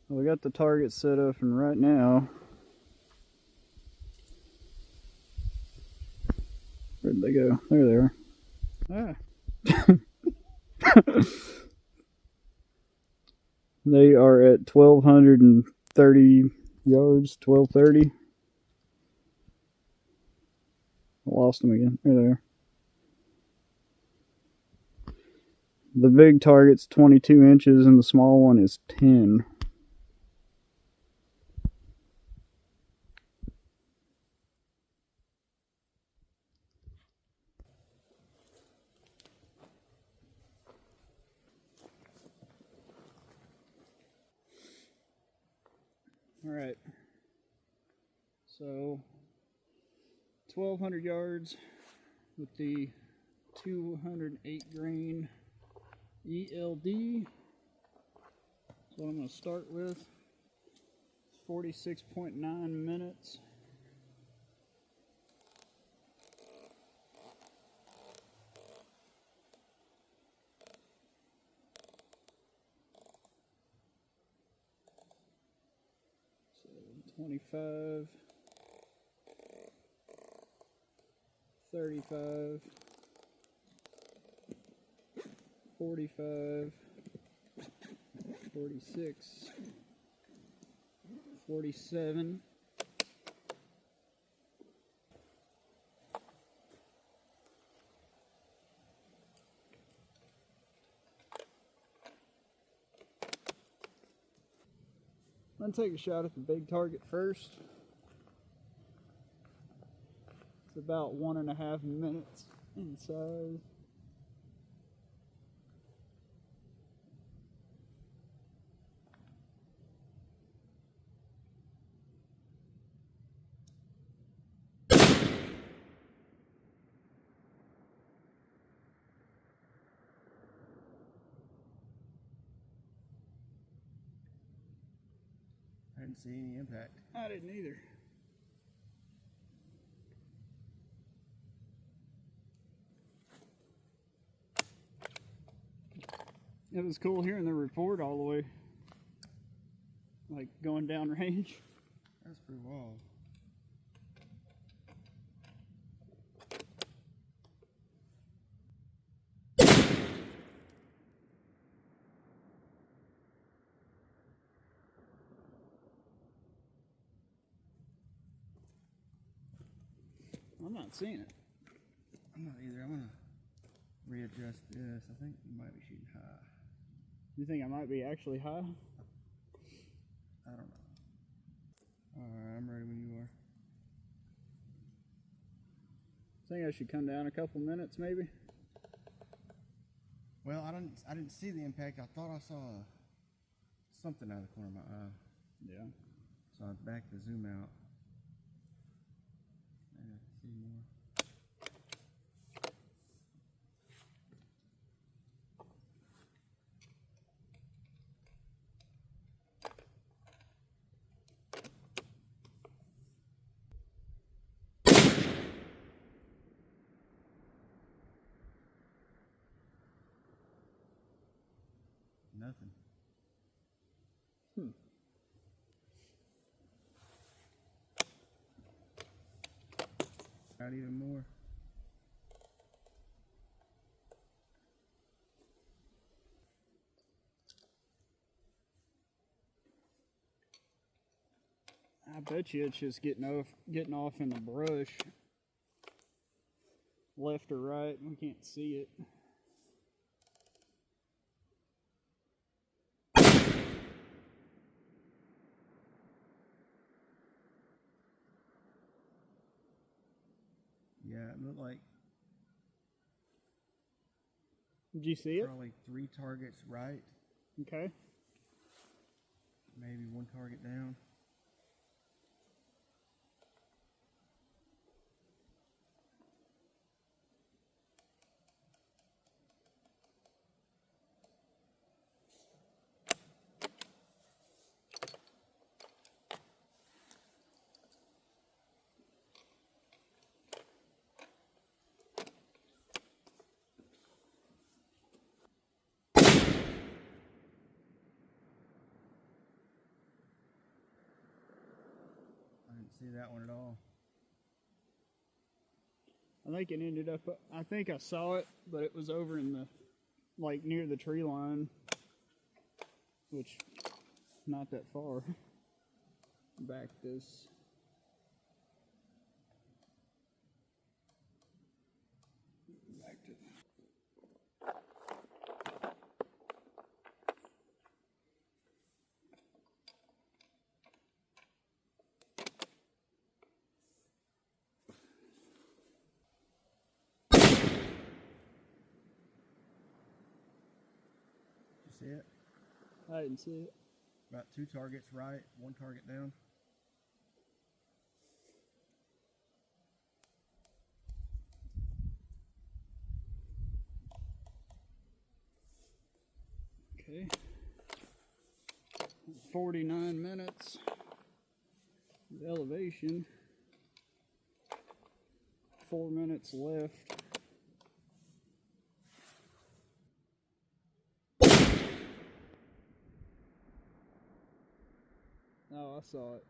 We got the target set up, and right now, where'd they go? There they are. Ah. They are at 1,230 yards, 1,230. I lost them again. There they are. The big target's 22 inches and the small one is 10. All right. So 1,200 yards with the 208 grain ELD. So I'm going to start with 46.9 minutes. So 25, 35, 45, 46, 47, I'm going to take a shot at the big target first. It's about 1.5 minutes in size. I didn't see any impact. I didn't either. It was cool hearing the report all the way, like going down range. That's pretty wild. I'm not seeing it. I'm not either. I'm gonna readjust this. I think you might be shooting high. You think I might be actually high? I don't know. Alright, I'm ready when you are. Think I should come down a couple minutes maybe? Well, I didn't see the impact. I thought I saw something out of the corner of my eye. Yeah. So I backed the zoom out. Maybe I can see more. Nothing. Out even more. I bet you it's just getting off in the brush. Left or right, we can't see it. Yeah, it looked like Did you see it? probably 3 targets right, Okay. maybe 1 target down. Didn't see that one at all. I think it ended up, I think I saw it, but it was over in the, like near the tree line, which not that far back this. Back to You see it? I didn't see it. About 2 targets right, 1 target down. Okay. 49 minutes of elevation. 4 minutes left. Oh, I saw it.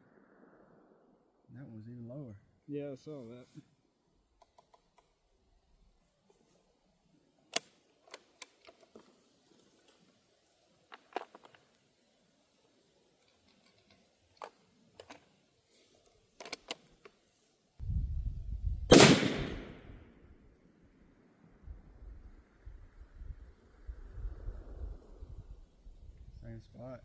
That one was even lower. Yeah, I saw that. Same spot.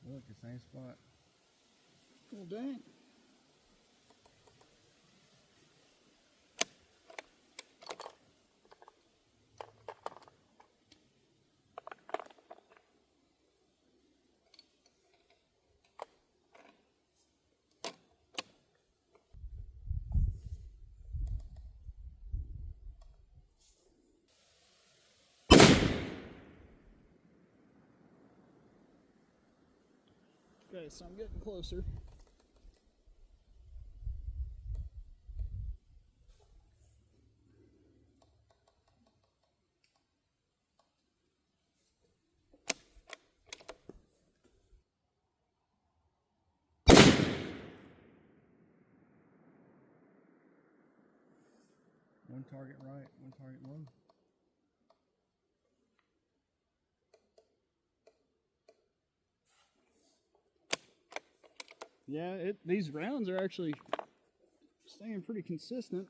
Look, the same spot. Well, dang. Okay, so I'm getting closer. One target right, 1 target low. Yeah, these rounds are actually staying pretty consistent.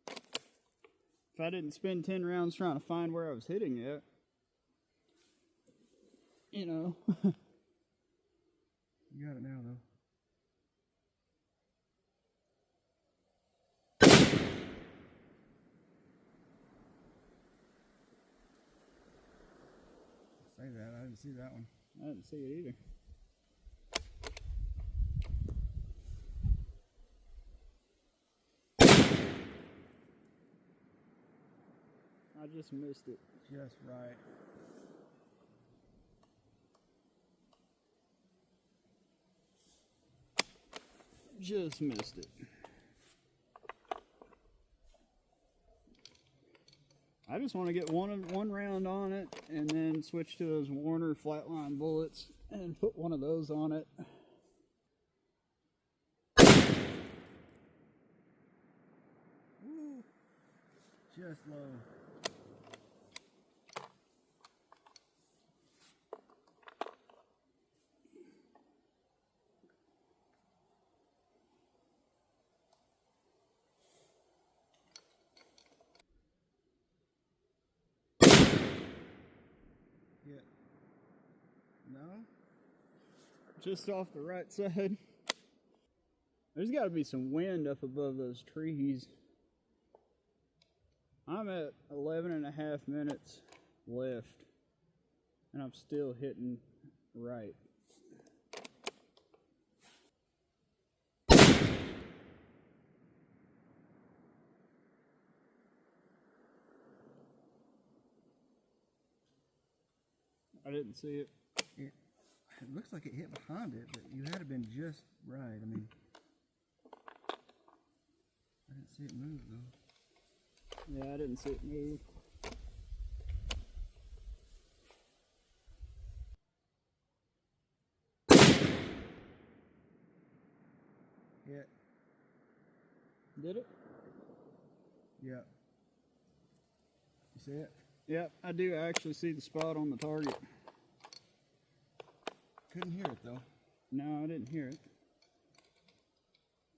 If I didn't spend 10 rounds trying to find where I was hitting it, you know. You got it now, though. Say that, I didn't see that one. I didn't see it either. I just missed it. Just right. Just missed it. I just want to get one round on it and then switch to those Warner flatline bullets and put one of those on it. Woo. Just low. Yeah. No? Just off the right side. There's got to be some wind up above those trees. I'm at 11 and a half minutes left, and I'm still hitting right. didn't see it. It looks like it hit behind it, but you had to been just right. I mean, I didn't see it move though. Yeah, I didn't see it move. Yeah. Did it? Yeah. You see it? Yep, I do actually see the spot on the target. Couldn't hear it though. No, I didn't hear it.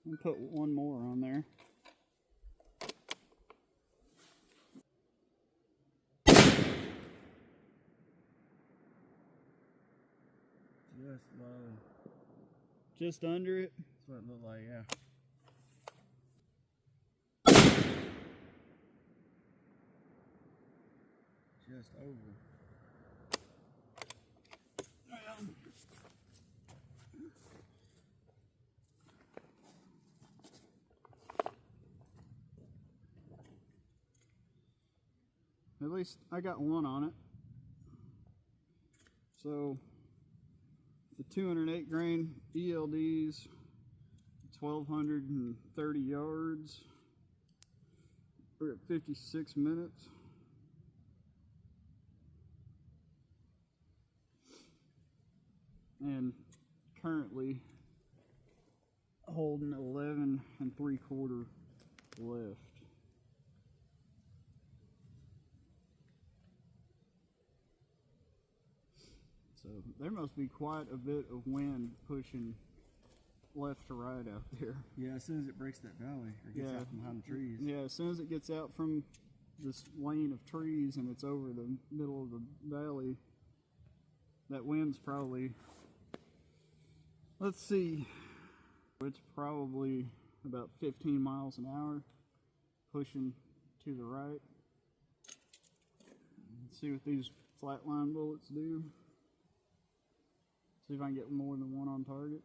I'll put one more on there. Just low. Just under it. That's what it looked like, yeah. Just over. At least I got one on it. So the 208 grain ELDs, 1,230 yards. We're at 56 minutes. And currently holding 11 3/4 left. So there must be quite a bit of wind pushing left to right out there. Yeah, as soon as it breaks that valley or gets out from behind the trees. Yeah, as soon as it gets out from this lane of trees and it's over the middle of the valley, that wind's probably, let's see, it's probably about 15 miles an hour pushing to the right. Let's see what these flatline bullets do. See if I can get more than one on target.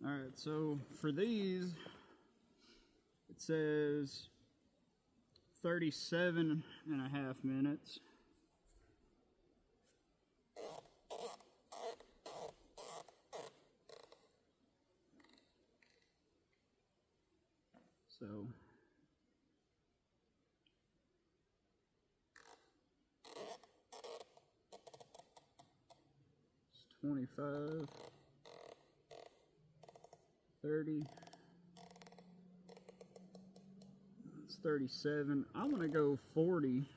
Alright, so for these, it says 37 and a half minutes. So it's 25, 30, it's 37. I'm gonna go 40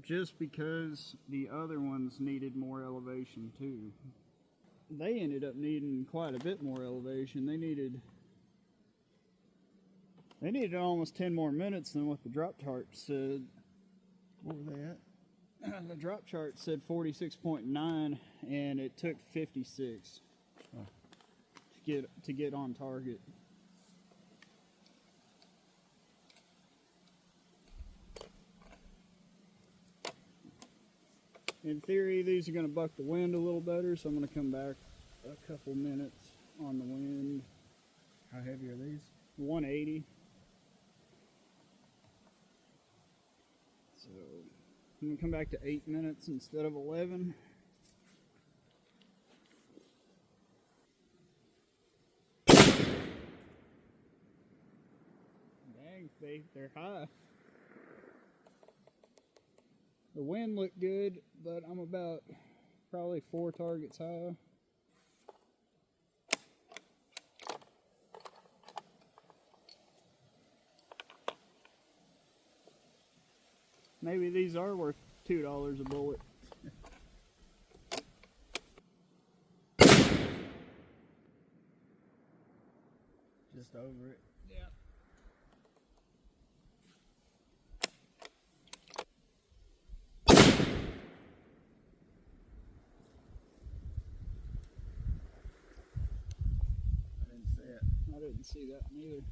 just because the other ones needed more elevation too. They ended up needing quite a bit more elevation. They needed almost 10 more minutes than what the drop chart said. What were they at? The drop chart said 46.9 and it took 56 to get on target. In theory, these are going to buck the wind a little better, so I'm going to come back a couple minutes on the wind. How heavy are these? 180. So I'm going to come back to 8 minutes instead of 11. Dang, they're high. The wind looked good, but I'm about probably 4 targets high. Maybe these are worth $2 a bullet. Just over it. Yeah. I didn't see that neither.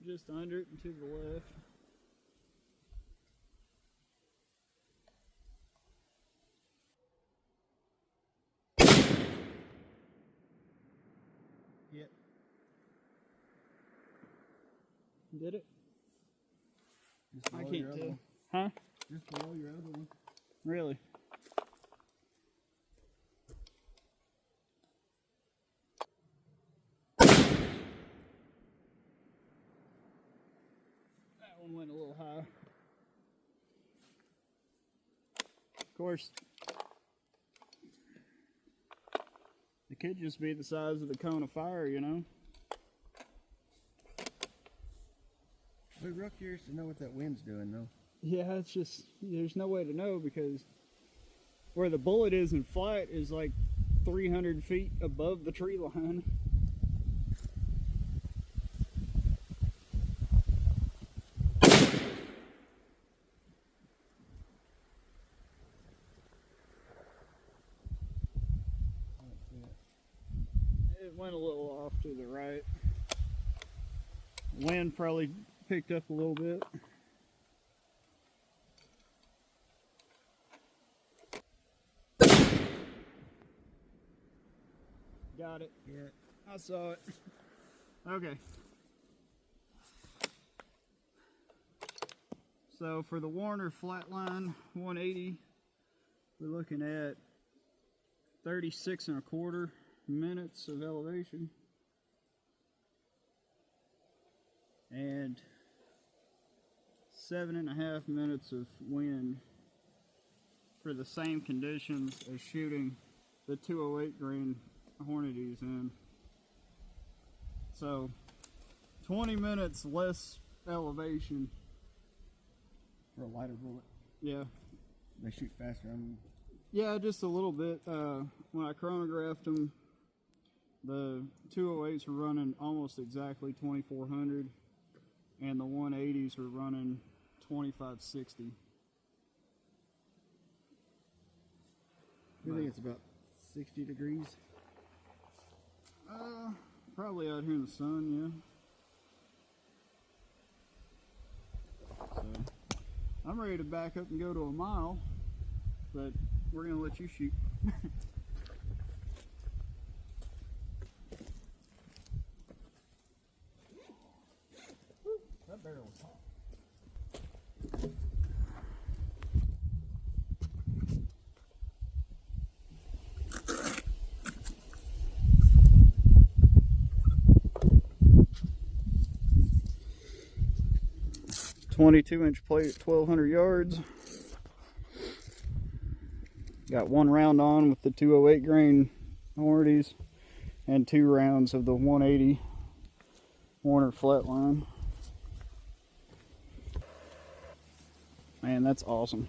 Just under it and to the left. Yep. Did it? Just I below your can't other tell. one. Huh? Just below your other one. Really? That one went a little high. Of course, it could just be the size of the cone of fire, you know? We're real curious to know what that wind's doing, though. Yeah, it's just, there's no way to know because where the bullet is in flight is like 300 feet above the tree line. It went a little off to the right. Wind probably picked up a little bit. Got it. Yeah. I saw it. Okay. So for the Warner flatline 180, we're looking at 36.25 minutes of elevation and 7.5 minutes of wind for the same conditions as shooting the 208 grain Hornadies in. So 20 minutes less elevation. For a lighter bullet. Yeah. They shoot faster. Yeah, just a little bit. When I chronographed them, the 208s were running almost exactly 2400, and the 180s were running 2560. You think it's about 60 degrees? Probably out here in the sun, yeah. So, I'm ready to back up and go to a mile, but we're gonna let you shoot. That barrel was hot. 22-inch plate, 1,200 yards. Got one round on with the 208 grain Hornadies and 2 rounds of the 180 Warner flatline. Man, that's awesome.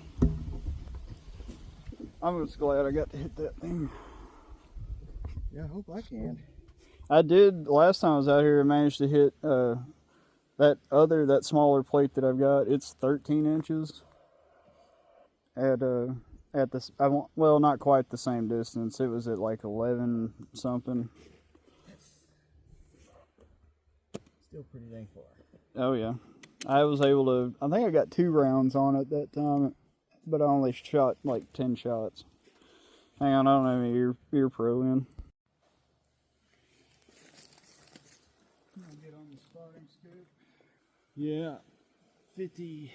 I'm just glad I got to hit that thing. Yeah, I hope I can. I did, last time I was out here, I managed to hit that smaller plate that I've got. It's 13 inches at this, well, not quite the same distance. It was at like 11 something. Still pretty dang far. Oh yeah. I was able to, I think I got 2 rounds on it that time, but I only shot like 10 shots. Hang on, I don't have any ear pro in. I'll get on the starting scoop. Yeah, 50,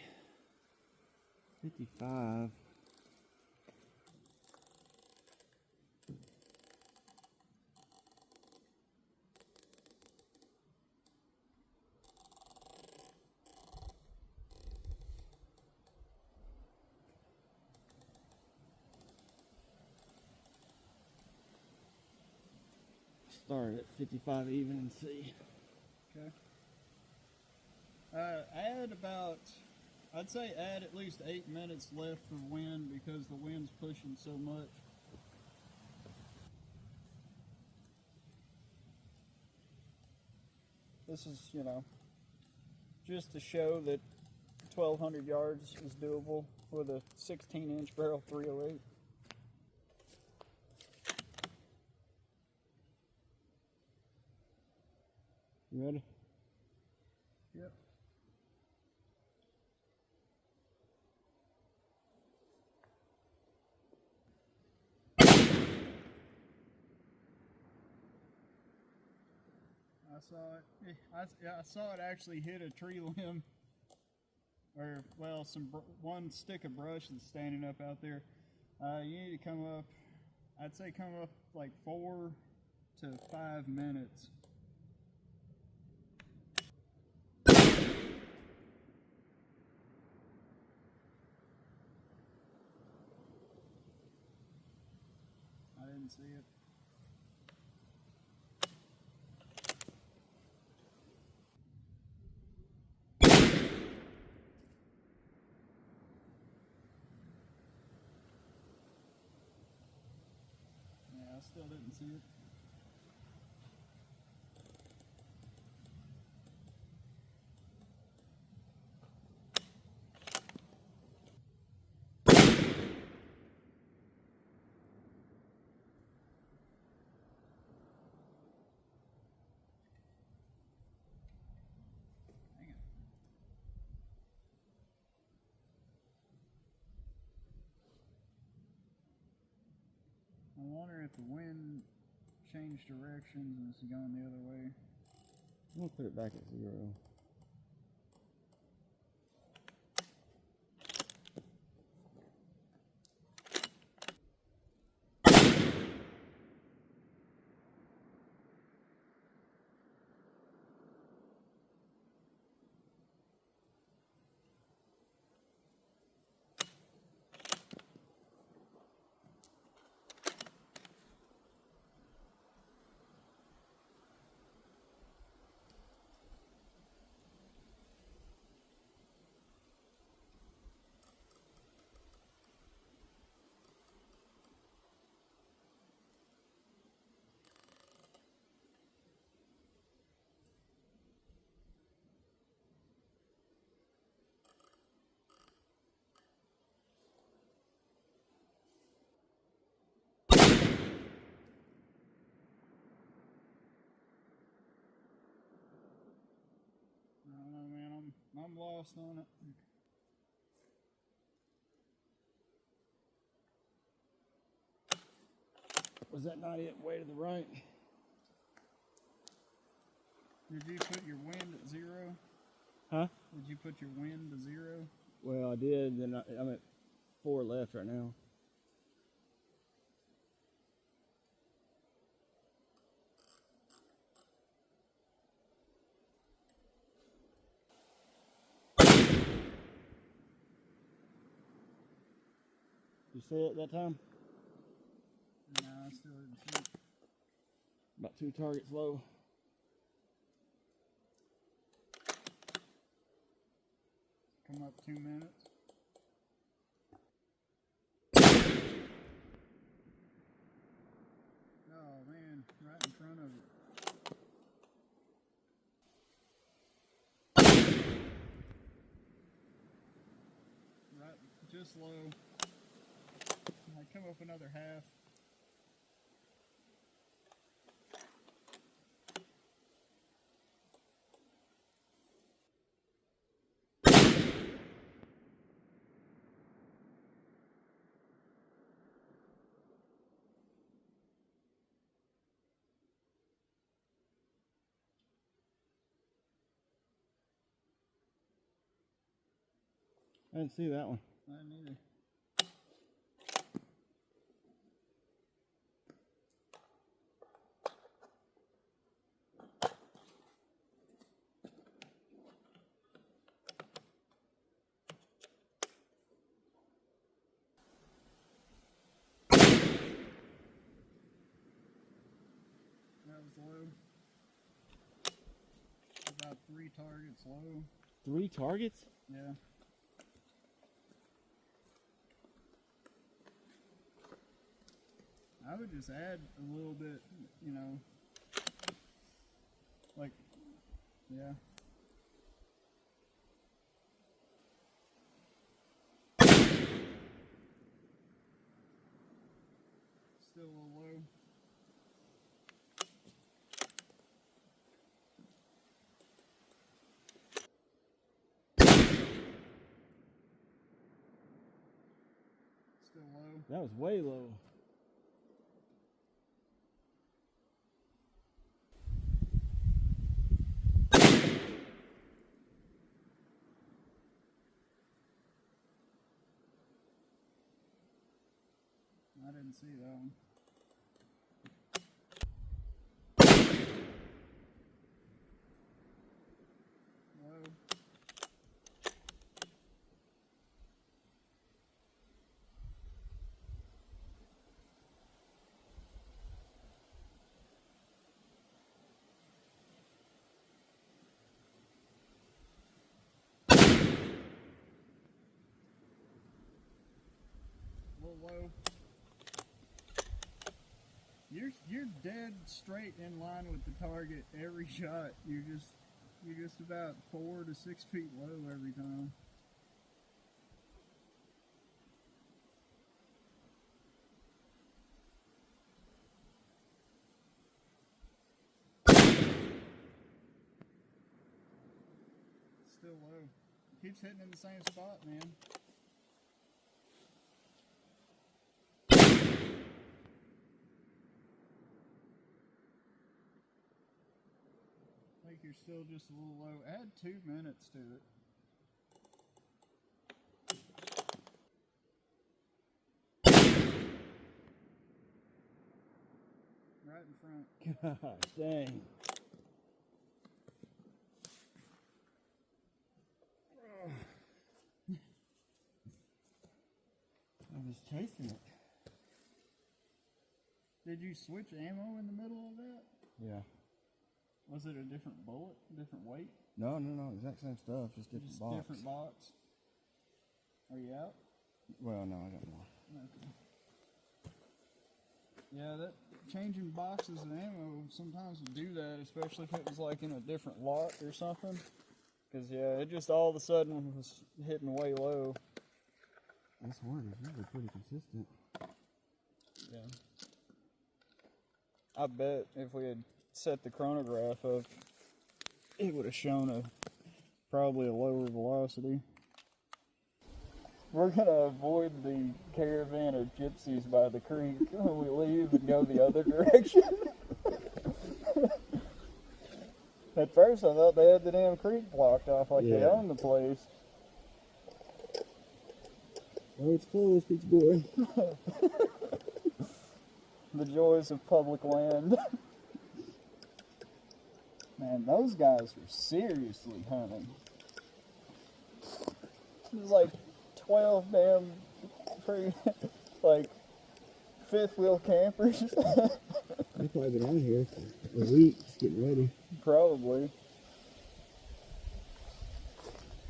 55. Start at 55 even and see. Okay. Add about, I'd say add at least 8 minutes left for wind because the wind's pushing so much. This is, you know, just to show that 1,200 yards is doable with a 16-inch barrel 308. You ready? Yep. I I saw it. I saw it actually hit a tree limb, or well, one stick of brush that's standing up out there. You need to come up. I'd say come up like 4 to 5 minutes. I didn't see it. Yeah, I still didn't see it. Dang it. I wonder if the wind changed directions and it's going the other way. I'm gonna put it back at 0. I don't know, man. I'm lost on it. Was that not it? Way to the right. Did you put your wind at 0? Huh? Did you put your wind to 0? Well, I did. Then I'm at 4 left right now. You see it that time? No, I still didn't see it. About 2 targets low. Come up 2 minutes. Oh man, right in front of it. Right, just low. I come up another half. I didn't see that one. I didn't either. That was low. About 3 targets low. 3 targets? Yeah. I would just add a little bit, you know, like, yeah. Still a little low. Still low. That was way low. I didn't see that one. Low. A little low. You're dead straight in line with the target every shot. You're just about 4 to 6 feet low every time. Still low. Keeps hitting in the same spot, man. I think you're still just a little low. Add 2 minutes to it. Right in front. Gosh dang. I was chasing it. Did you switch ammo in the middle of that? Yeah. Was it a different bullet, different weight? No, exact same stuff, just different Just box. different box. Are you out? Well, no, I got more. Okay. Yeah, that changing boxes of ammo sometimes would do that, especially if it was like in a different lot or something. Cause yeah, it just all of a sudden was hitting way low. This one is usually pretty consistent. Yeah. I bet if we had set the chronograph up, it would have shown probably a lower velocity. We're gonna avoid the caravan of gypsies by the creek when we leave and go the other direction. At first I thought they had the damn creek blocked off like they own the place. Oh, it's closed, Peach Boy. The joys of public land. Man, those guys were seriously hunting. It was like 12 damn like fifth wheel campers. They've probably been on here for a week, just getting ready. Probably.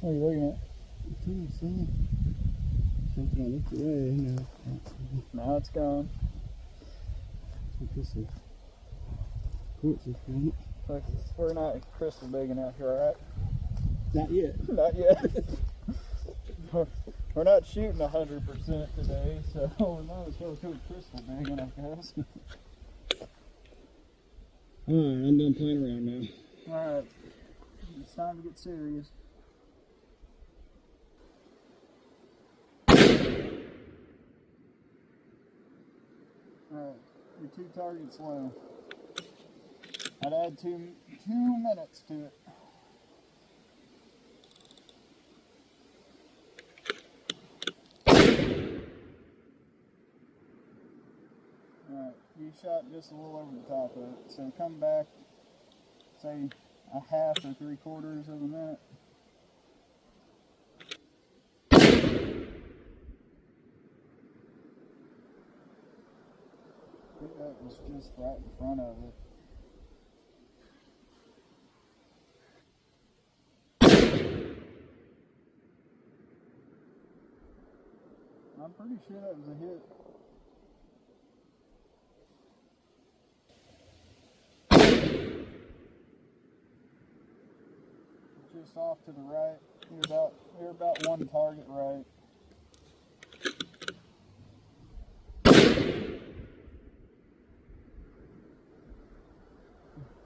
What are you looking at? Something I looked away now. Now it's gone. Look, this is quartz is from it. Look, we're not crystal digging out here, alright? Not yet. Not yet. We're not shooting 100% today, so we might as well go crystal digging, I guess. Alright, I'm done playing around now. Alright, it's time to get serious. Alright, your 2 targets low. I'd add 2 minutes to it. Alright, you shot just a little over the top of it, so come back, say a half or 3/4 of a minute. I think that was just right in front of it. I'm pretty sure that was a hit. Just off to the right. You're about 1 target right.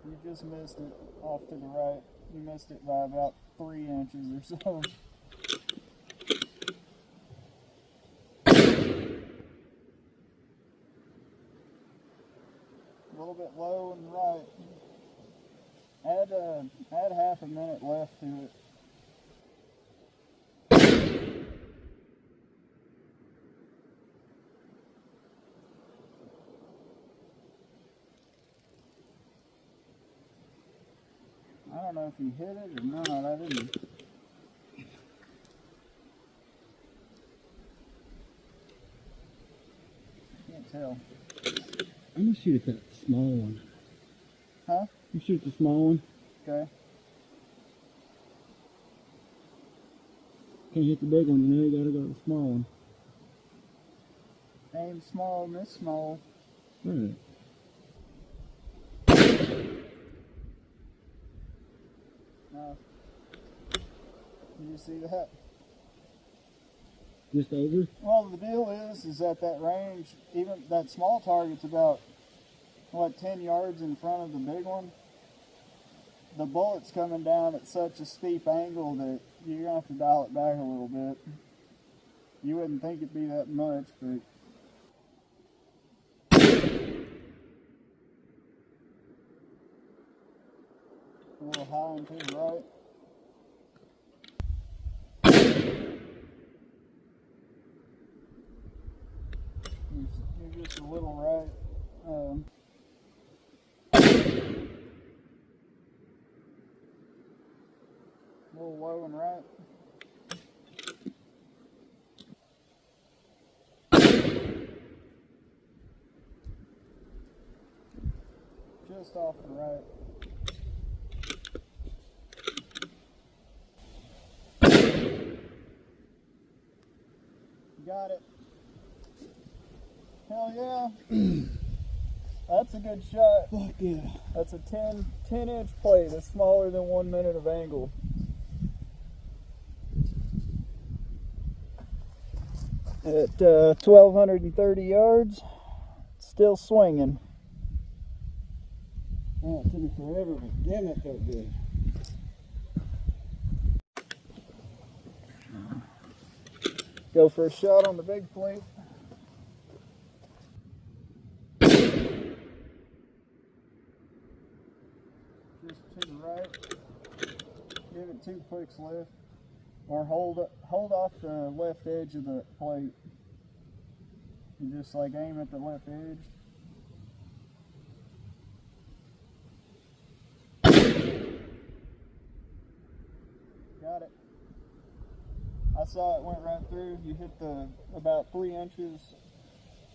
You just missed it off to the right. You missed it by about 3 inches or so. A little bit low and right. Add half a minute left to it. don't know if he hit it or not. I didn't. Can't tell. I'm gonna shoot at that small one. Huh? You shoot the small one. Okay. Can't hit the big one, you know, you gotta go to the small one. Aim small, miss small. Right. No. Did you see that? Just over? Well, the deal is at that range, even that small target's about, what, 10 yards in front of the big one. The bullet's coming down at such a steep angle that you're going to have to dial it back a little bit. You wouldn't think it'd be that much, but... A little high and to the right. You're just a little right. A little low and right. Just off the right. Got it. Hell yeah. That's a good shot. Fuck yeah. That's a 10-inch plate. It's smaller than 1 minute of angle. At 1,230 yards, still swinging. Oh, it took me forever, but damn, that felt good. Go for a shot on the big plate. Just to the right. Give it 2 clicks left. Or hold off the left edge of the plate. And just like aim at the left edge. Got it. I saw it went right through. You hit the about 3 inches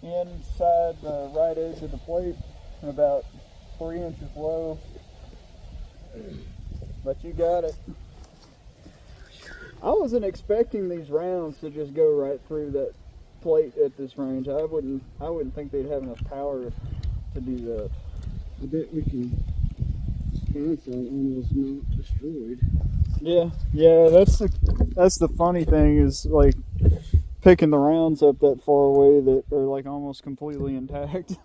inside the right edge of the plate and about 3 inches low. But you got it. I wasn't expecting these rounds to just go right through that plate at this range. I wouldn't think they'd have enough power to do that. I bet we can console almost not destroyed. Yeah, that's the funny thing is like picking the rounds up that far away that are like almost completely intact.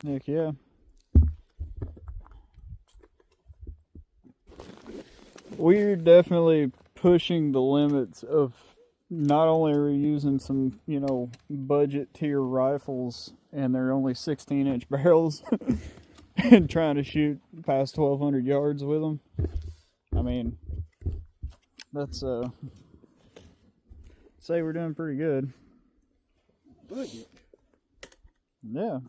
Heck yeah. We're definitely pushing the limits of not only are we using some, budget tier rifles and they're only 16-inch barrels and trying to shoot past 1,200 yards with them. I mean, that's, say we're doing pretty good. Budget? Yeah.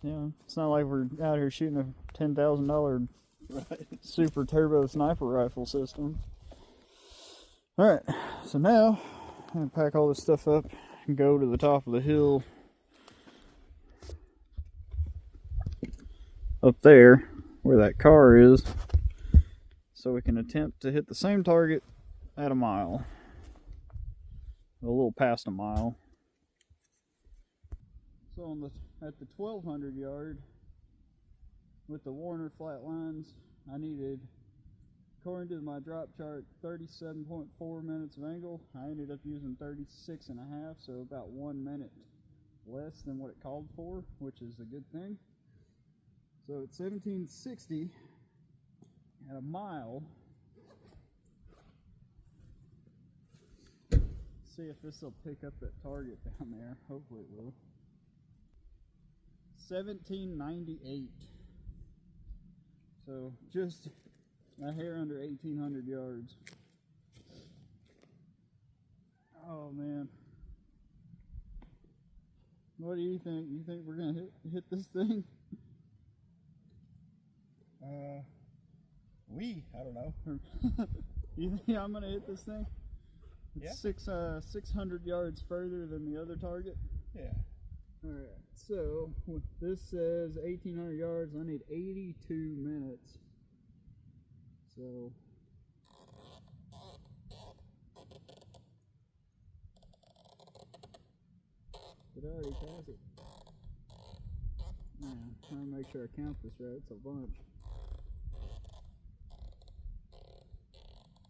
Yeah, it's not like we're out here shooting a $10,000 super turbo sniper rifle system. Alright, so now I'm going to pack all this stuff up and go to the top of the hill up there where that car is so we can attempt to hit the same target at a mile. A little past a mile. So at the 1,200 yard with the Warner flat lines, I needed, according to my drop chart, 37.4 minutes of angle. I ended up using 36.5, so about 1 minute less than what it called for, which is a good thing. So at 1760 at a mile, see if this will pick up that target down there. Hopefully it will. 1798. So just a hair under 1,800 yards. Oh man. What do you think? You think we're gonna hit this thing? I don't know. You think I'm gonna hit this thing? It's 600 yards further than the other target. Yeah. All right. So this says 1,800 yards. I need 82 minutes. So. Did I already pass it? Yeah, trying to make sure I count this right. It's a bunch.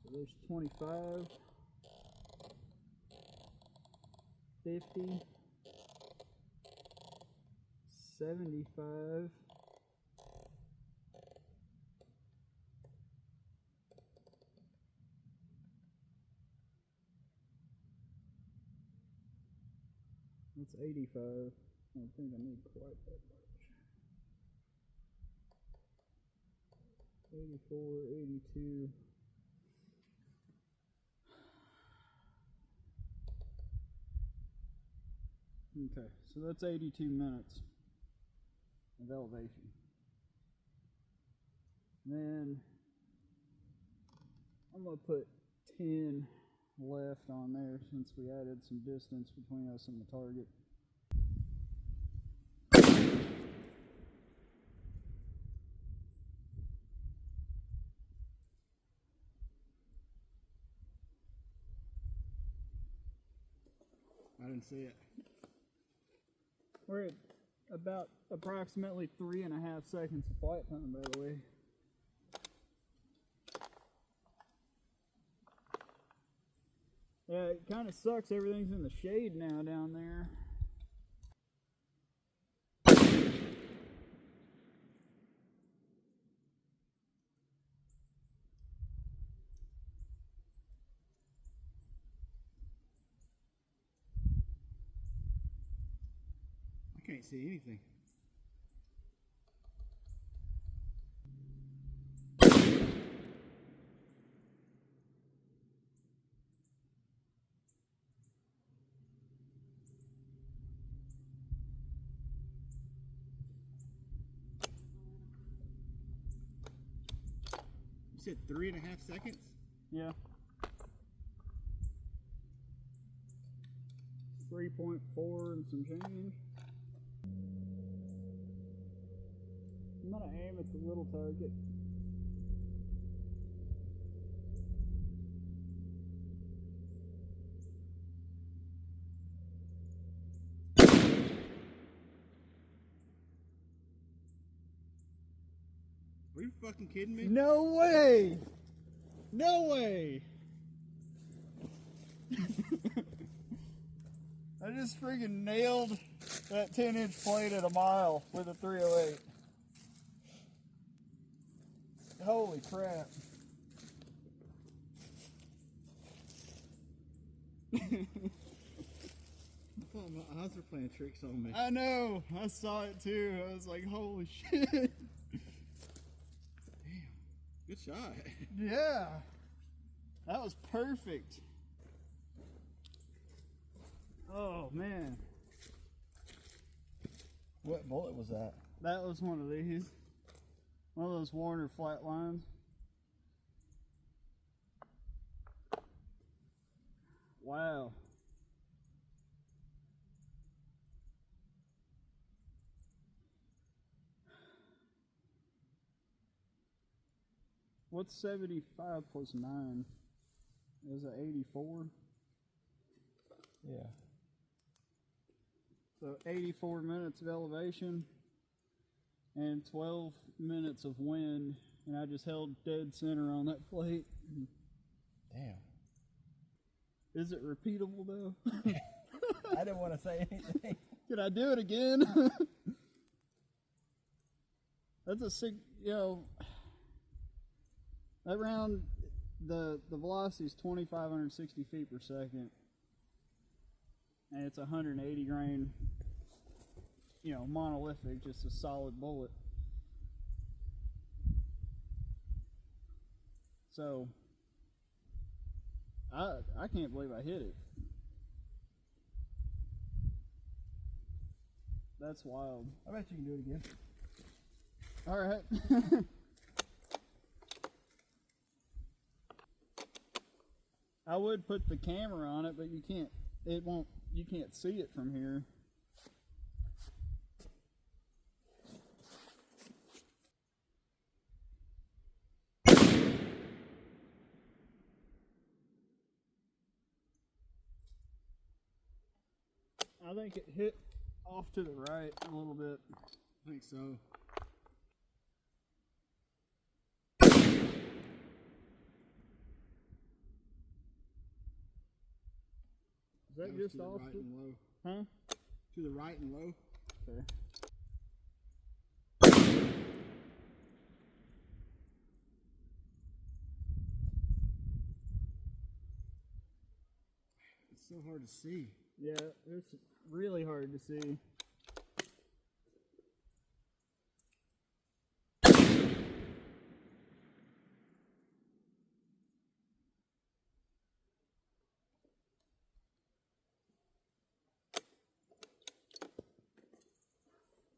So there's 25, 50, 75, 85. I don't think I need quite that much. 84, 82. Okay, so that's 82 minutes of elevation. Then I'm going to put 10 left on there since we added some distance between us and the target. I didn't see it. We're at about approximately 3.5 seconds of flight time, by the way. Yeah, it kind of sucks. Everything's in the shade now down there. I can't see anything. You said 3.5 seconds? Yeah. 3.4 and some change. I'm gonna aim at the little target. Are you fucking kidding me? No way! No way! I just freaking nailed that 10-inch plate at a mile with a 308. Holy crap. I thought my eyes were playing tricks on me. I know. I saw it too. I was like, holy shit. Damn. Good shot. Yeah. That was perfect. Oh, man. What bullet was that? That was one of these. One of those Warner flat lines. Wow. What's 75 plus 9? Is it 84? Yeah. So 84 minutes of elevation and 12 minutes of wind, and I just held dead center on that plate. Damn. Is it repeatable though? I didn't want to say anything. Could I do it again? That's a sick, that round, the velocity is 2,560 feet per second, and it's 180 grain, monolithic, just a solid bullet. So I can't believe I hit it. That's wild. I bet you can do it again. All right. I would put the camera on it, but you can't. It won't. You can't see it from here. I think it hit off to the right a little bit. I think so. Is that just to off? The right and low. Huh? To the right and low. Okay. It's so hard to see. Yeah, it's really hard to see.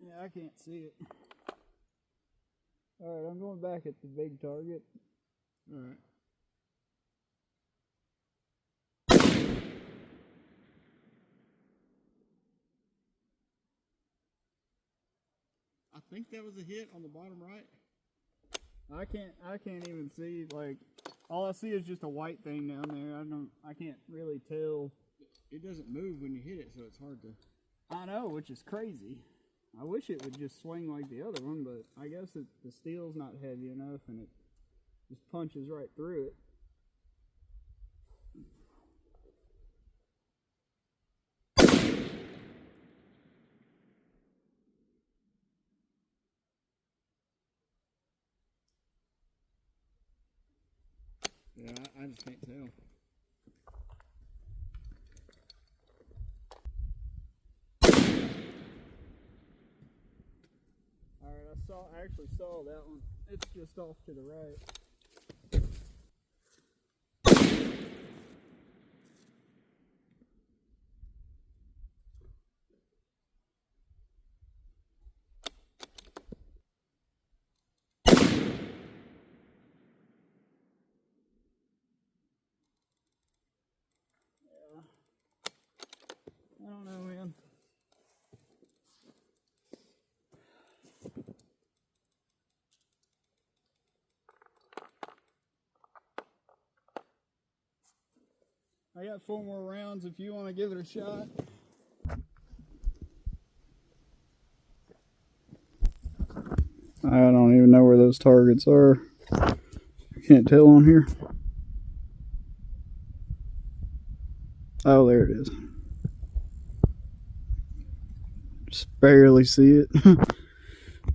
Yeah, I can't see it. Alright, I'm going back at the big target. Alright. I think that was a hit on the bottom right. I can't even see, like, all I see is just a white thing down there. I can't really tell. It doesn't move when you hit it, so it's hard to. I know, which is crazy. I wish it would just swing like the other one, but I guess the steel's not heavy enough and it just punches right through it. Yeah, I just can't tell. Alright, I actually saw that one. It's just off to the right. Yeah. I don't know, man. I got 4 more rounds if you want to give it a shot. I don't even know where those targets are. I can't tell on here. Oh, there it is. Just barely see it.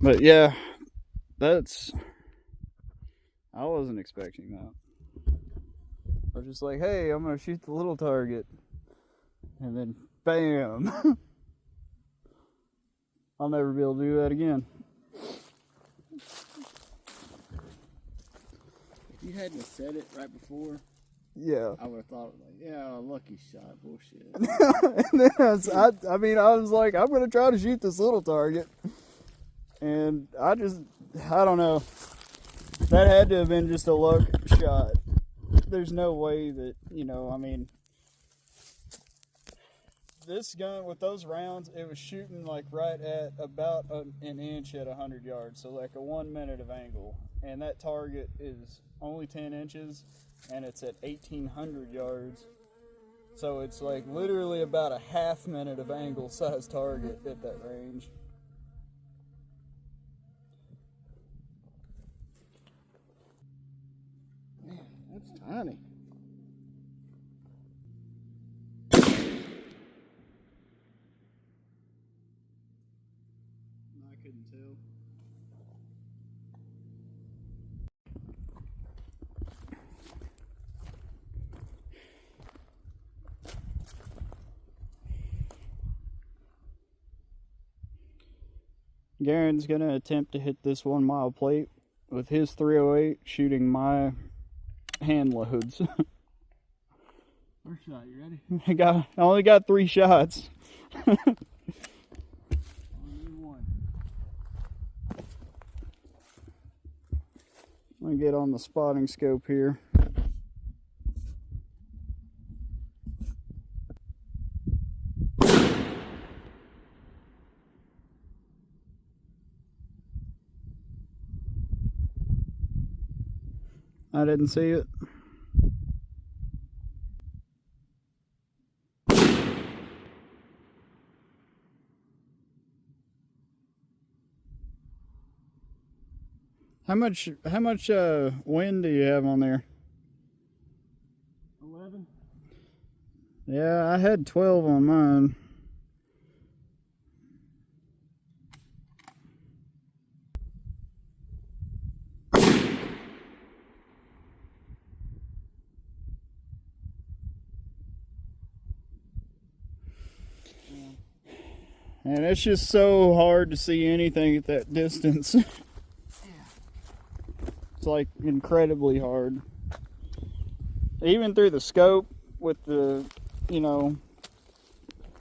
But yeah, I wasn't expecting that. I was just like, hey, I'm going to shoot the little target. And then, bam. I'll never be able to do that again. If you hadn't said it right before, Yeah. I would have thought, like, yeah, lucky shot, bullshit. And then I was like, I'm going to try to shoot this little target. And I don't know. That had to have been just a luck shot. There's no way that, this gun with those rounds, it was shooting like right at about an inch at 100 yards. So like a 1 minute of angle. And that target is only 10 inches and it's at 1,800 yards. So it's like literally about a half minute of angle size target at that range. Man, that's tiny. I couldn't tell. Garen's going to attempt to hit this 1 mile plate with his 308, shooting my hand loads. First shot, you ready? I only got 3 shots. All I'm gonna get on the spotting scope here. I didn't see it. How much wind do you have on there? 11. Yeah, I had 12 on mine. And it's just so hard to see anything at that distance. It's like incredibly hard. Even through the scope with the, you know,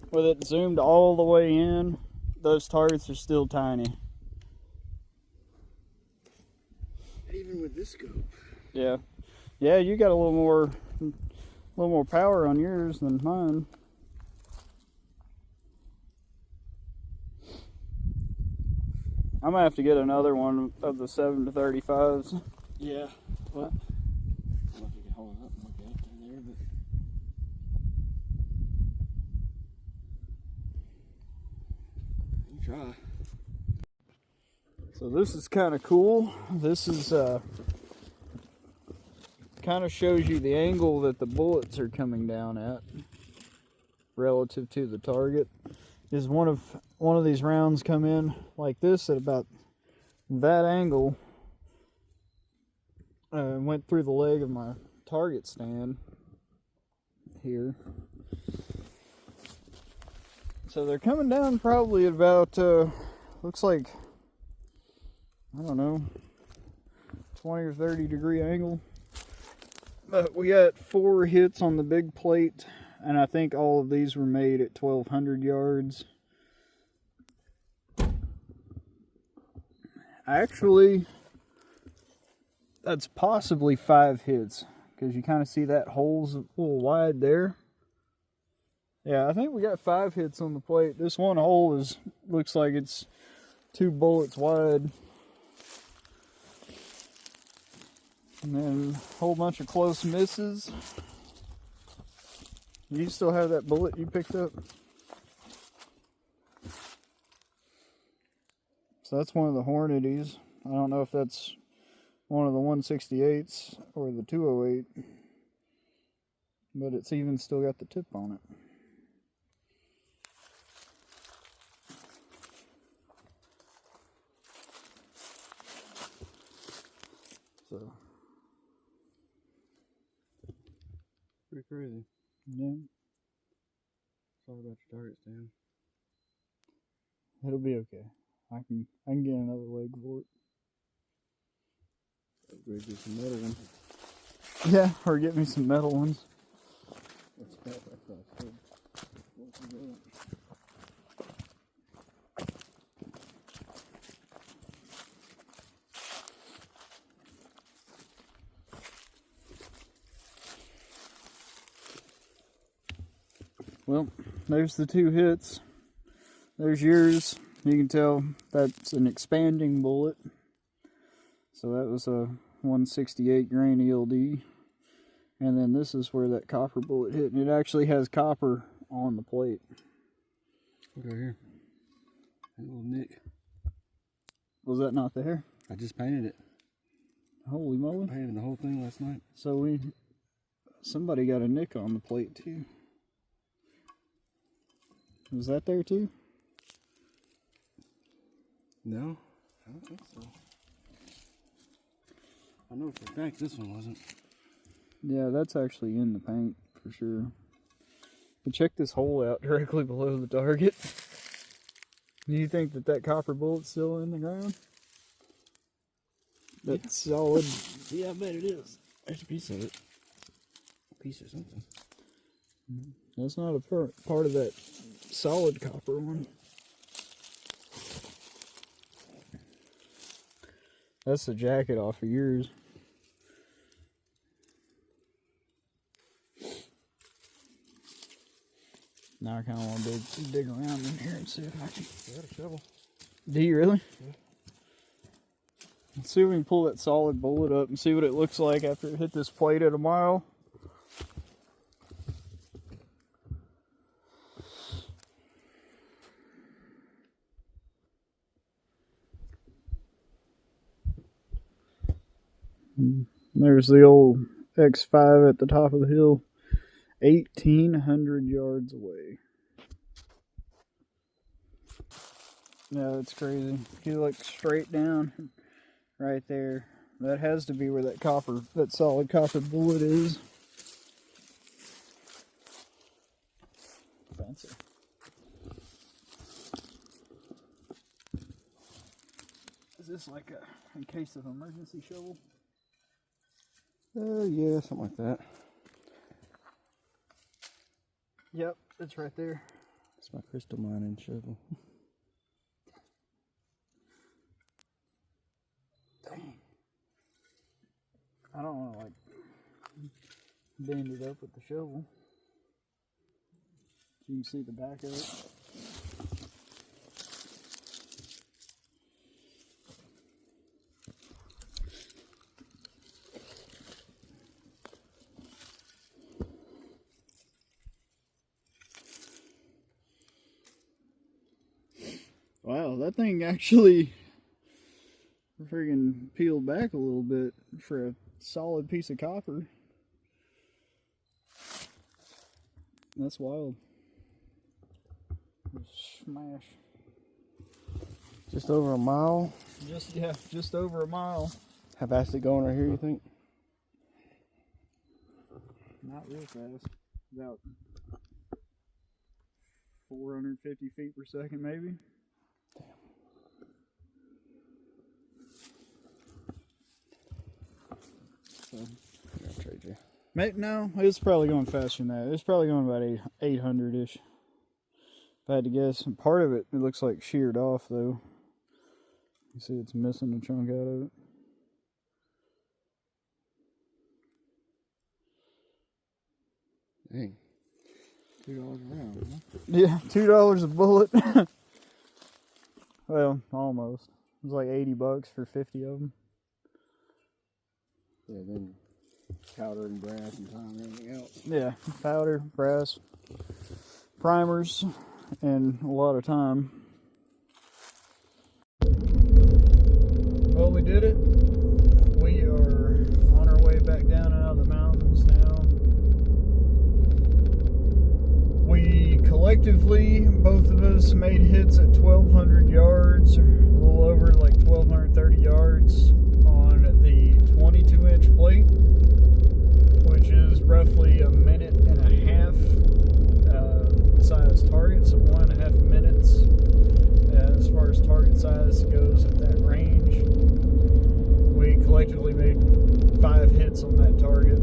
with it zoomed all the way in, those targets are still tiny. Even with this scope. Yeah. Yeah, you got a little more power on yours than mine. I'm gonna have to get another one of the 7 to 35s. Yeah. Well, I don't know if you can hold it up and look at it there, but you try. So this is kind of cool. This is kind of shows you the angle that the bullets are coming down at relative to the target. Is one of these rounds come in like this at about that angle, went through the leg of my target stand here. So they're coming down probably at about looks like, I don't know, 20 or 30 degree angle. But we got 4 hits on the big plate, and I think all of these were made at 1200 yards. Actually, that's possibly 5 hits, because you kind of see that hole's a little wide there. Yeah, I think we got 5 hits on the plate. This one hole looks like it's 2 bullets wide. And then a whole bunch of close misses. You still have that bullet you picked up? So that's one of the Hornadies. I don't know if that's one of the 168s or the 208. But it's even still got the tip on it. So Pretty crazy. yeah, Sorry about your target stand. it'll be okay. I can get another leg for it. Upgrade you some metal ones. Yeah, or get me some metal ones. That's good. Well, there's the 2 hits. There's yours. You can tell that's an expanding bullet. So that was a 168 grain ELD. And then this is where that copper bullet hit. And it actually has copper on the plate. Look over here. A little nick. Was that not there? I just painted it. Holy moly. Painted the whole thing last night. So somebody got a nick on the plate too. Was that there too? No, I don't think so. I know for a fact this one wasn't. Yeah, that's actually in the paint for sure. But check this hole out directly below the target. Do you think that copper bullet's still in the ground? That's solid. Yeah, I bet it is. There's a piece of it. A piece of something. That's not a part of that solid copper one. That's the jacket off of yours. I kind of want to dig around in here and see if I can. I got a shovel. Do you really? Yeah. Let's see if we can pull that solid bullet up and see what it looks like after it hit this plate at a mile. There's the old X5 at the top of the hill, 1,800 yards away. Yeah, that's crazy. If you look straight down, right there, that has to be where that solid copper bullet is. Fancy. Is this like a in case of emergency shovel? Yeah, something like that. Yep, it's right there. It's my crystal mining shovel. Dang. I don't want to like bend it up with the shovel. You can see the back of it. Wow, that thing actually friggin' peeled back a little bit for a solid piece of copper. That's wild. Smash. Just over a mile. Just over a mile. How fast it going right here, you think? Not real fast. About 450 feet per second, maybe. So, I'm gonna trade you. No, it's probably going faster than that. It's probably going about 800-ish. If I had to guess. And part of it looks like sheared off, though. You see it's missing a chunk out of it. Dang. $2 a round, huh? Yeah, $2 a bullet. Well, almost. It was like $80 for 50 of them. Yeah, then powder and brass and time and everything else. Yeah, powder, brass, primers, and a lot of time. Well, we did it. We are on our way back down out of the mountains now. We collectively, both of us, made hits at 1,200 yards, or a little over like 1,230 yards on the 22-inch plate, which is roughly a minute and a half size target, so 1.5 minutes as far as target size goes at that range. We collectively made 5 hits on that target.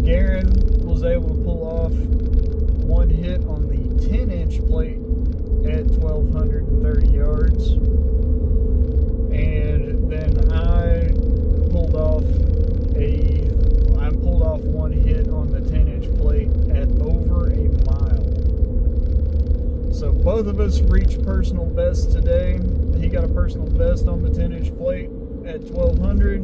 Garen was able to pull off 1 hit on the 10-inch plate at 1,230 yards, and then I pulled off 1 hit on the 10-inch plate at over a mile. So both of us reached personal best today. He got a personal best on the 10-inch plate at 1,200,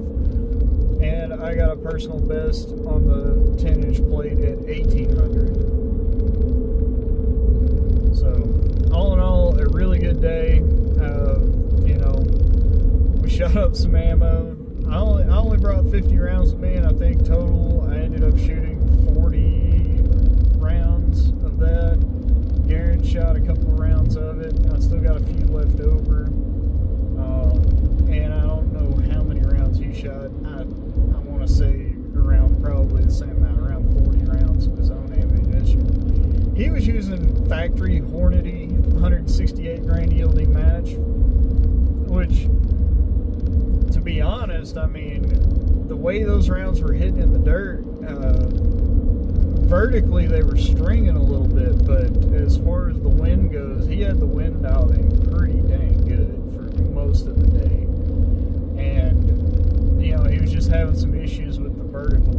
and I got a personal best on the 10-inch plate at 1,800. So all in all, a really good day. We shot up some ammo. I only brought 50 rounds with me, and I think total I ended up shooting 40 rounds of that. Garen shot a couple of rounds of it. I still got a few left over, and I don't know how many rounds he shot. I want to say around probably the same amount, around 40 rounds of his own ammunition. He was using factory Hornady 168 grain yielding match, which, to be honest, I mean, the way those rounds were hitting in the dirt, vertically they were stringing a little bit, but as far as the wind goes, he had the wind dialed in pretty dang good for most of the day. And, he was just having some issues with the vertical,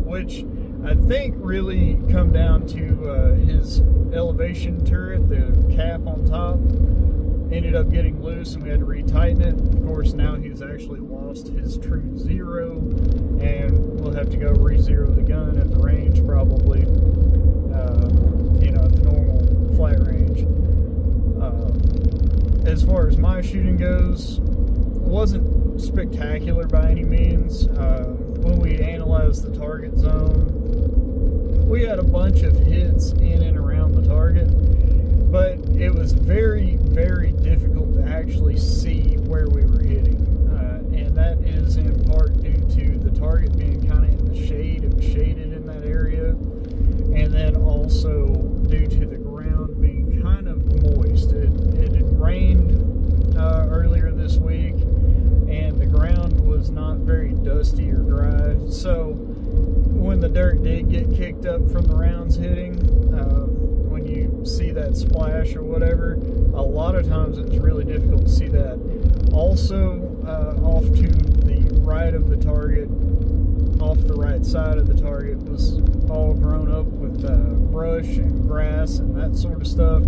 which I think really come down to his elevation turret, the cap on top, ended up getting loose and we had to retighten it. Of course, now he's actually lost his true zero, and we'll have to go re-zero the gun at the range probably, at the normal flat range. As far as my shooting goes, it wasn't spectacular by any means. When we analyzed the target zone, we had a bunch of hits in and around the target, but it was very, very difficult to actually see where we were hitting. And that is in part due to the target being kind of in the shade. It was shaded in that area. And then also due to the ground being kind of moist. It had rained earlier this week, and the ground was not very dusty or dry. So when the dirt did get kicked up from the rounds hitting, when you see that splash or whatever, a lot of times it's really difficult to see that. Also, off to the right of the target, off the right side of the target, was all grown up with brush and grass and that sort of stuff.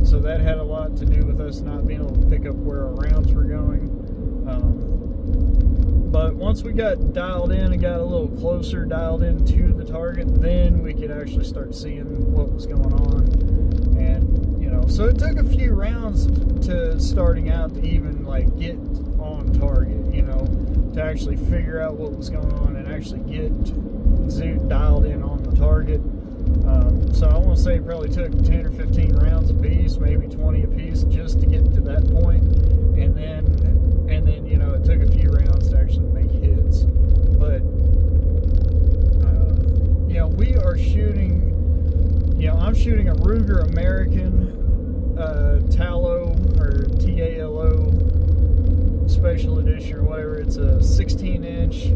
So that had a lot to do with us not being able to pick up where our rounds were going. But once we got dialed in and got a little closer, dialed into the target, then we could actually start seeing what was going on. And, so it took a few rounds to starting out to even get on target, to actually figure out what was going on and actually get dialed in on the target. So I want to say it probably took 10 or 15 rounds a piece, maybe 20 a piece, just to get to that point. And then it took a few rounds to actually make hits. But we are shooting. I'm shooting a Ruger American Talo or TALO special edition or whatever. It's a 16-inch.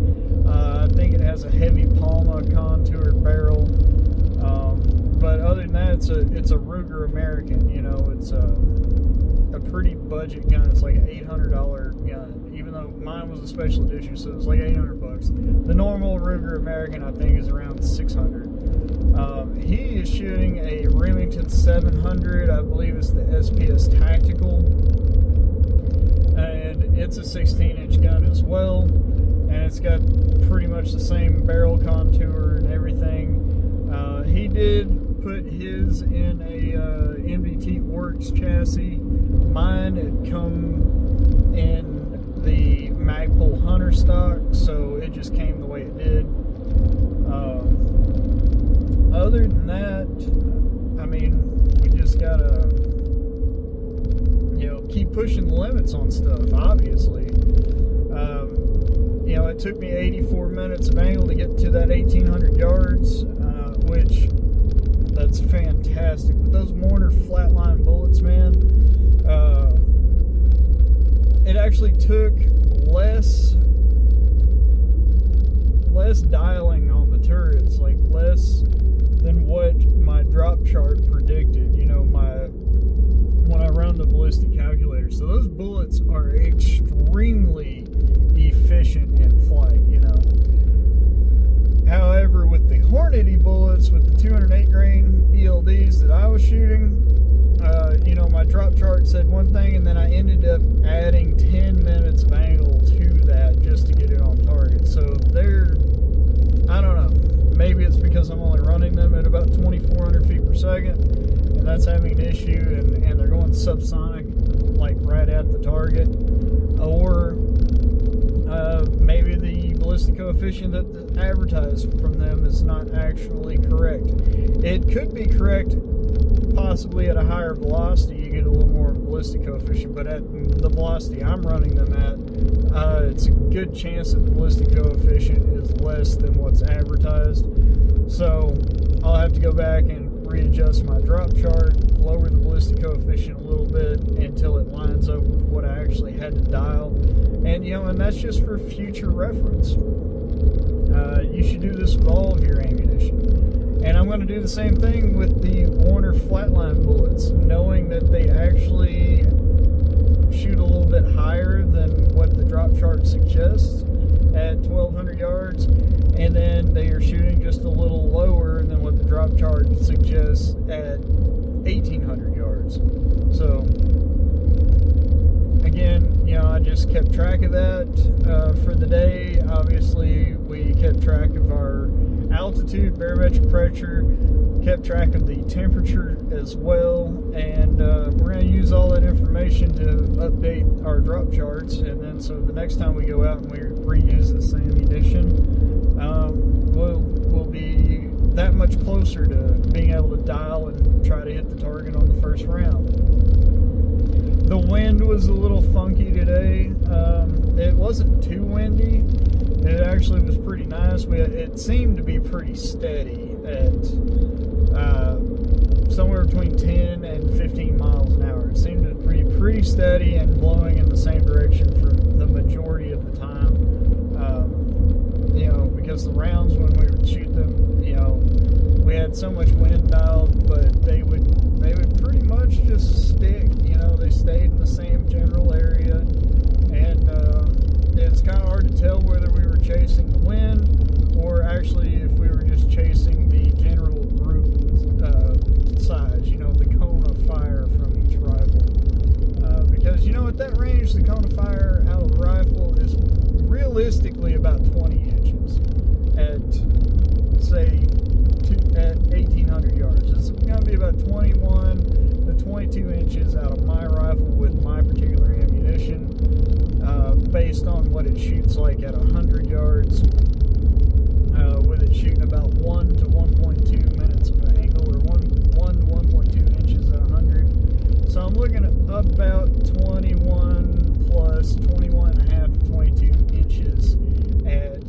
I think it has a heavy Palma contoured barrel. But other than that, it's a Ruger American. It's a pretty budget gun. It's like an $800 gun, even though mine was a special edition, so it was like $800. The normal Ruger American, I think, is around $600. He is shooting a Remington 700. I believe it's the SPS Tactical, and it's a 16-inch gun as well, and it's got pretty much the same barrel contour and everything. He did put his in a MDT Works chassis. Mine had come in the Magpul Hunter stock, so it just came the way it did. Other than that, we just gotta, keep pushing the limits on stuff, obviously. It took me 84 minutes of angle to get to that 1,800 yards, which, that's fantastic. With those Mortar flatline bullets, man, it actually took less dialing on the turrets, less than what my drop chart predicted, when I run the ballistic calculator. So those bullets are extremely efficient in flight, However, with the Hornady bullets, with the 208 grain ELDs that I was shooting, my drop chart said one thing, and then I ended up adding 10 minutes of angle to that just to get it on target. So I don't know, maybe it's because I'm only running them at about 2,400 feet per second, and that's having an issue, and they're going subsonic, right at the target, or maybe the ballistic coefficient that advertised from them is not actually correct. It could be correct possibly at a higher velocity, you get a little more ballistic coefficient, but at the velocity I'm running them at, it's a good chance that the ballistic coefficient is less than what's advertised. So I'll have to go back and readjust my drop chart, lower the ballistic coefficient a little bit until it lines up with what I actually had to dial. And and that's just for future reference. You should do this with all of your ammunition. And I'm going to do the same thing with the Warner flatline bullets, knowing that they actually shoot a little bit higher than what the drop chart suggests. at 1,200 yards, and then they are shooting just a little lower than what the drop chart suggests at 1,800 yards. So again, you know, I just kept track of that for the day. Obviously, we kept track of our altitude, barometric pressure, kept track of the temperature as well, and we're going to use all that information to update our drop charts. And then so the next time we go out and we reuse this ammunition, we'll be that much closer to being able to dial and try to hit the target on the first round. The wind was a little funky today. It wasn't too windy. It actually was pretty nice. It seemed to be pretty steady at somewhere between 10 and 15 miles an hour. It seemed to be pretty steady and blowing in the same direction for the majority of the time. You know, because the rounds, when we would shoot them, you know, we had so much wind dialed, but they would pretty much just stick. You know, they stayed in the same general area, and it's kind of hard to tell whether we were chasing the wind or actually if we were just chasing the general group size, you know, the cone of fire from each rifle. Because, you know, at that range, the cone of fire out of the rifle is realistically about 20 inches at, say, at 1,800 yards. It's going to be about 21 to 22 inches out of my rifle with my particular ammunition, based on what it shoots like at 100 yards, with it shooting about 1 to 1.2 minutes of an angle, or 1 to 1.2 inches at 100. So I'm looking at about 21 plus 21 and a half to 22 inches at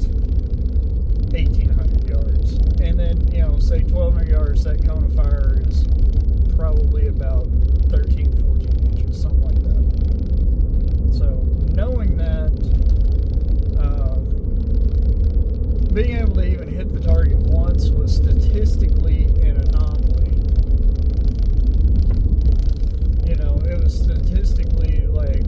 1,800 yards. And then, you know, say 1,200 yards, that cone of fire is probably about 13, 14 inches, something like that. So knowing that, being able to even hit the target once was statistically an anomaly. You know, it was statistically like,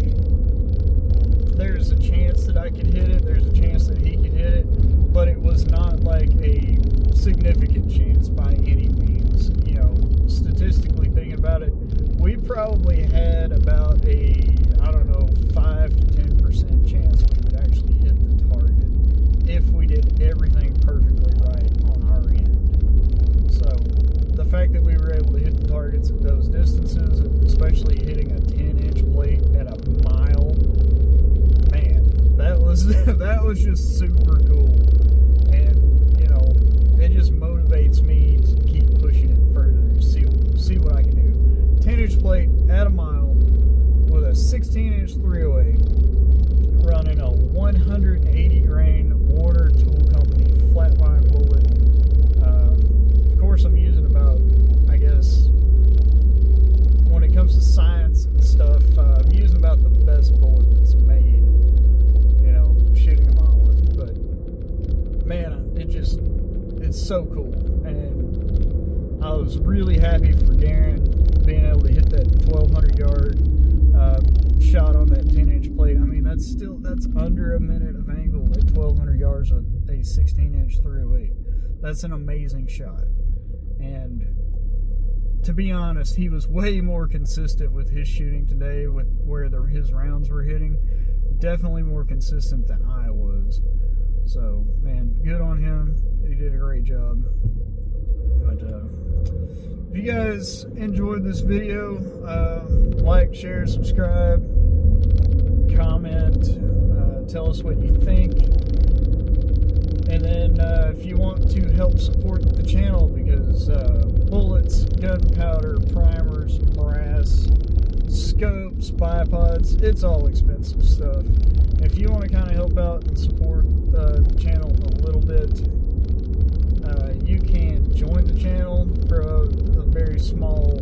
there's a chance that I could hit it, there's a chance that he could hit it, but it was not like a significant chance by any means. You know, statistically thinking about it, we probably had about a, I don't know, 5 to 10% chance we would actually hit the target if we did everything perfectly right on our end. So the fact that we were able to hit the targets at those distances, especially hitting a 10-inch plate at a mile, man, that was just super cool. And, you know, it just motivates me to keep pushing it further, see what I can do. 10-inch plate at a mile with a 16-inch 308, running a 180 grain Warner Tool Company flatline bullet. Of course, I'm using about, I guess, when it comes to science and stuff, I'm using about the best bullet that's made, you know, shooting them on with. But man, it's so cool. And I was really happy for Garen being able to hit that 1,200 yard shot on that 10-inch plate. I mean, that's under a minute of angle at 1,200 yards with a 16-inch 308. That's an amazing shot. And to be honest, he was way more consistent with his shooting today, with where his rounds were hitting. Definitely more consistent than I was. So, man, good on him. He did a great job. But if you guys enjoyed this video, like, share, subscribe, comment, tell us what you think. And then if you want to help support the channel, because bullets, gunpowder, primers, brass, scopes, bipods, it's all expensive stuff. If you want to kind of help out and support the channel a little bit, you can join the channel for a very small